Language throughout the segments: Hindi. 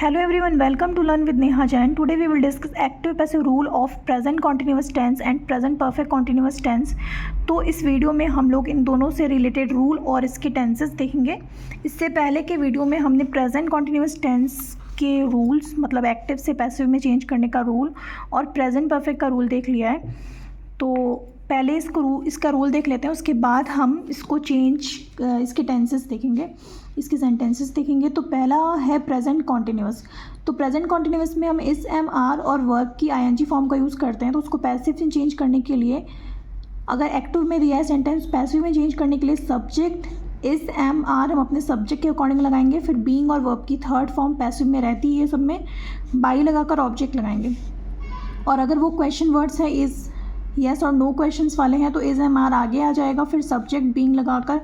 Hello everyone, welcome to Learn with Neha Jain. Today we will discuss active passive rule of present continuous tense and present perfect continuous tense. तो इस वीडियो में हम लोग इन दोनों से रिलेटेड रूल और इसके टेंसेस देखेंगे. इससे पहले के वीडियो में हमने प्रेजेंट कॉन्टिन्यूस टेंस के रूल्स मतलब एक्टिव से पैसिव में चेंज करने का रूल और प्रेजेंट परफेक्ट का रूल देख लिया है. तो पहले इसका रूल देख लेते हैं, उसके बाद हम इसको इसके टेंसेस देखेंगे, इसके सेंटेंसेस देखेंगे. तो पहला है प्रेजेंट कॉन्टिन्यूस. तो प्रेजेंट कॉन्टिन्यूस में हम इस एम आर और वर्ब की आईएनजी फॉर्म का यूज़ करते हैं. तो उसको पैसिव में चेंज करने के लिए, अगर एक्टिव में दिया है सेंटेंस, पैसिव में चेंज करने के लिए सब्जेक्ट इस एम आर हम अपने सब्जेक्ट के अकॉर्डिंग लगाएंगे. फिर बीइंग और वर्ब की थर्ड फॉर्म पैसिव में रहती है, सब में बाई लगाकर ऑब्जेक्ट लगाएंगे. और अगर वो क्वेश्चन वर्ड्स है इज़, यस और नो क्वेश्चंस वाले हैं तो इज एम आर आगे आ जाएगा. फिर सब्जेक्ट बीइंग लगाकर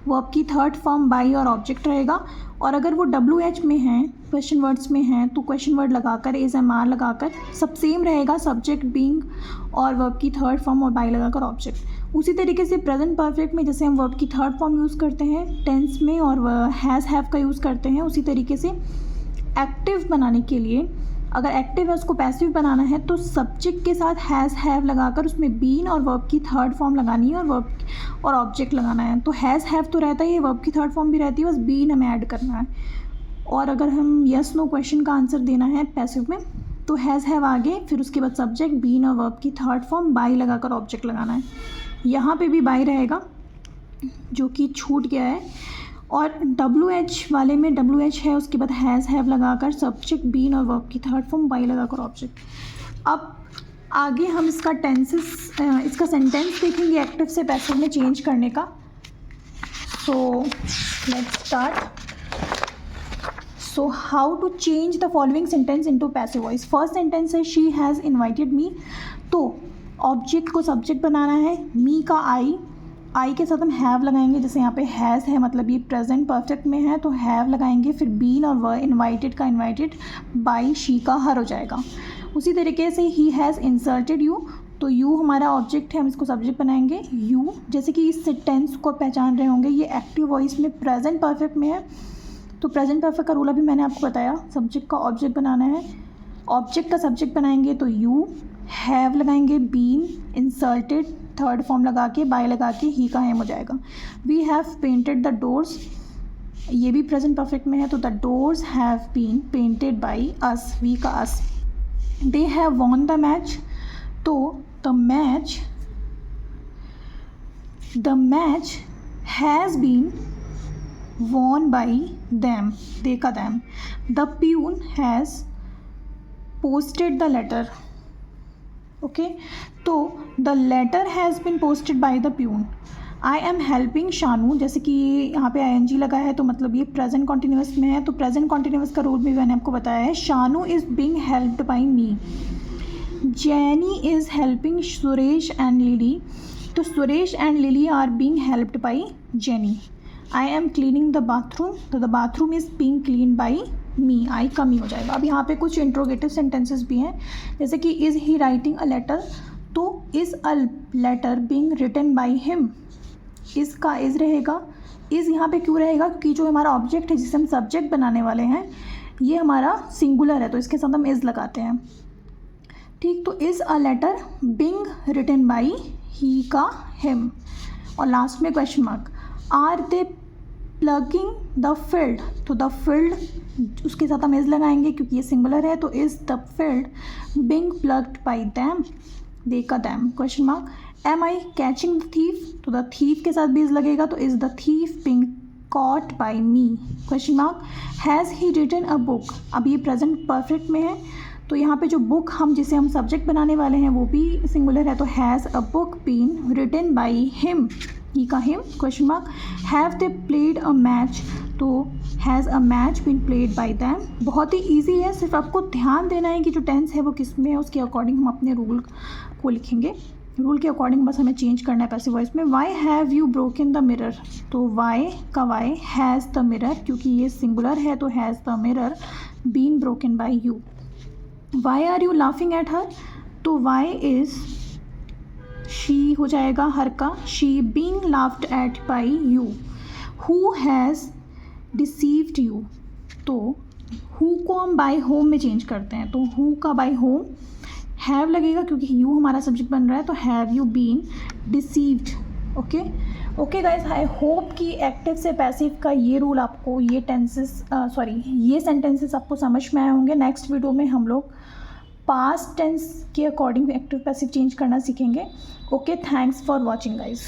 वर्ब की थर्ड फॉर्म बाई और ऑब्जेक्ट रहेगा. और अगर वो डब्ल्यू एच में हैं, क्वेश्चन वर्ड्स में हैं, तो क्वेश्चन वर्ड लगाकर इज एम आर लगाकर सब सेम रहेगा, सब्जेक्ट बीइंग और वर्ब की थर्ड फॉर्म और बाई लगाकर ऑब्जेक्ट. उसी तरीके से प्रेजेंट परफेक्ट में जैसे हम वर्ब की थर्ड फॉर्म यूज़ करते हैं टेंस में और हैज़ हैव का यूज़ करते हैं, उसी तरीके से एक्टिव बनाने के लिए, अगर एक्टिव है उसको पैसिव बनाना है तो सब्जेक्ट के साथ हैज़ हैव लगाकर उसमें बीन और वर्ब की थर्ड फॉर्म लगानी है और वर्ब और ऑब्जेक्ट लगाना है. तो हैज़ हैव तो रहता ही है, वर्ब की थर्ड फॉर्म भी रहती है, बस बीन हमें ऐड करना है. और अगर हम यस नो क्वेश्चन का आंसर देना है पैसिव में तो हैज़ हैव आगे, फिर उसके बाद सब्जेक्ट बीन और वर्ब की थर्ड फॉर्म बाई लगाकर ऑब्जेक्ट लगाना है. यहाँ पर भी बाई रहेगा जो कि छूट गया है. और डब्ल्यू एच वाले में डब्ल्यू एच है, उसके बाद हैज़ हैव लगाकर सब्जेक्ट बीन और वर्ब की थर्ड फॉर्म बाई लगाकर ऑब्जेक्ट. अब आगे हम इसका सेंटेंस देखेंगे एक्टिव से पैसिव में चेंज करने का. So let's start. So how to change the following sentence into passive voice. First sentence है शी हैज़ इन्वाइटेड मी. तो ऑब्जेक्ट को सब्जेक्ट बनाना है, मी का आई के साथ हम हैव लगाएंगे. जैसे यहाँ पे हैज़ है मतलब ये प्रेजेंट परफेक्ट में है तो हैव लगाएंगे. फिर बीन और वर, इन्वाइटेड का इन्वाइटेड, बाई शी का हर हो जाएगा. उसी तरीके से ही हैज़ इंसर्टेड यू. तो यू हमारा ऑब्जेक्ट है, हम इसको सब्जेक्ट बनाएंगे यू. जैसे कि इस टेंस को पहचान रहे होंगे, ये एक्टिव वॉइस में प्रेजेंट परफेक्ट में है. तो प्रेजेंट परफेक्ट का रूल अभी मैंने आपको बताया, सब्जेक्ट का ऑब्जेक्ट बनाना है, ऑब्जेक्ट का सब्जेक्ट बनाएंगे तो यू, हैव लगाएंगे, बीन, इंसर्टेड थर्ड फॉर्म लगा के बाय लगा के ही का हेम हो जाएगा. We have painted the doors, ये भी प्रेजेंट परफेक्ट में है तो the doors have been painted by us, we का us. They have won the match. तो the match has been won by them, they का them. The peon has posted the letter. Okay, तो the letter has been posted by the peon. I am helping Shanu, जैसे कि यहाँ पे आई लगा है तो मतलब ये प्रेजेंट कॉन्टिन्यूस में है. तो प्रेजेंट कॉन्टिन्यूस का रूल भी मैंने आपको बताया है. Shanu is being helped by me. Jenny is helping Suresh and Lily. तो Suresh and Lily are being helped by Jenny. I am cleaning the bathroom. तो the bathroom is being clean by me, I का मी हो जाएगा. अब यहाँ पे कुछ इंट्रोगेटिव सेंटेंसेस भी हैं, जैसे कि is he writing a letter. तो is a letter being written by him. Is का इज़ रहेगा. इज़ यहाँ पे क्यों रहेगा, क्योंकि जो हमारा ऑब्जेक्ट है जिसे हम सब्जेक्ट बनाने वाले हैं ये हमारा सिंगुलर है तो इसके साथ हम इज़ लगाते हैं. ठीक, तो is a letter being written by he का हिम. और लास्ट में question mark. Are they plugging the field. तो द फील्ड उसके साथ हम इज़ लगाएंगे क्योंकि ये सिंगुलर है तो is the field being plugged by them, they का them. Question mark. Am I catching the thief. तो द थीफ के साथ भी इज़ लगेगा तो is the thief being caught by me. Question mark. Has he written a book. अब ये प्रेजेंट परफेक्ट में है तो यहाँ पे जो बुक जिसे हम सब्जेक्ट बनाने वाले हैं वो भी सिंगुलर है तो has a book been written by him, he का him. Question mark. Have they played a match. तो has a match been played by them. बहुत ही ईजी है, सिर्फ आपको ध्यान देना है कि जो टेंस है वो किस में है, उसके अकॉर्डिंग हम अपने रूल को लिखेंगे. रूल के अकॉर्डिंग बस हमें चेंज करना है पैसिव वॉइस में. Why have you broken the mirror. तो वाई का वाई, हैज़ द मिरर, क्योंकि ये सिंगुलर है तो has the mirror been broken by you. Why are you laughing at her. तो वाई इज़ शी हो जाएगा हर का, she being laughed at by you. Who has deceived you. तो हु को हम बाय होम में चेंज करते हैं, तो हु का बाय होम हैव लगेगा क्योंकि यू हमारा सब्जेक्ट बन रहा है, तो have you been deceived. Okay guys, I hope कि एक्टिव से पैसिव का ये रूल आपको, ये ये सेंटेंसेस आपको समझ में आए होंगे। नेक्स्ट वीडियो में हम लोग पास्ट टेंस के अकॉर्डिंग एक्टिव पैसिव चेंज करना सीखेंगे। Okay, thanks for watching guys.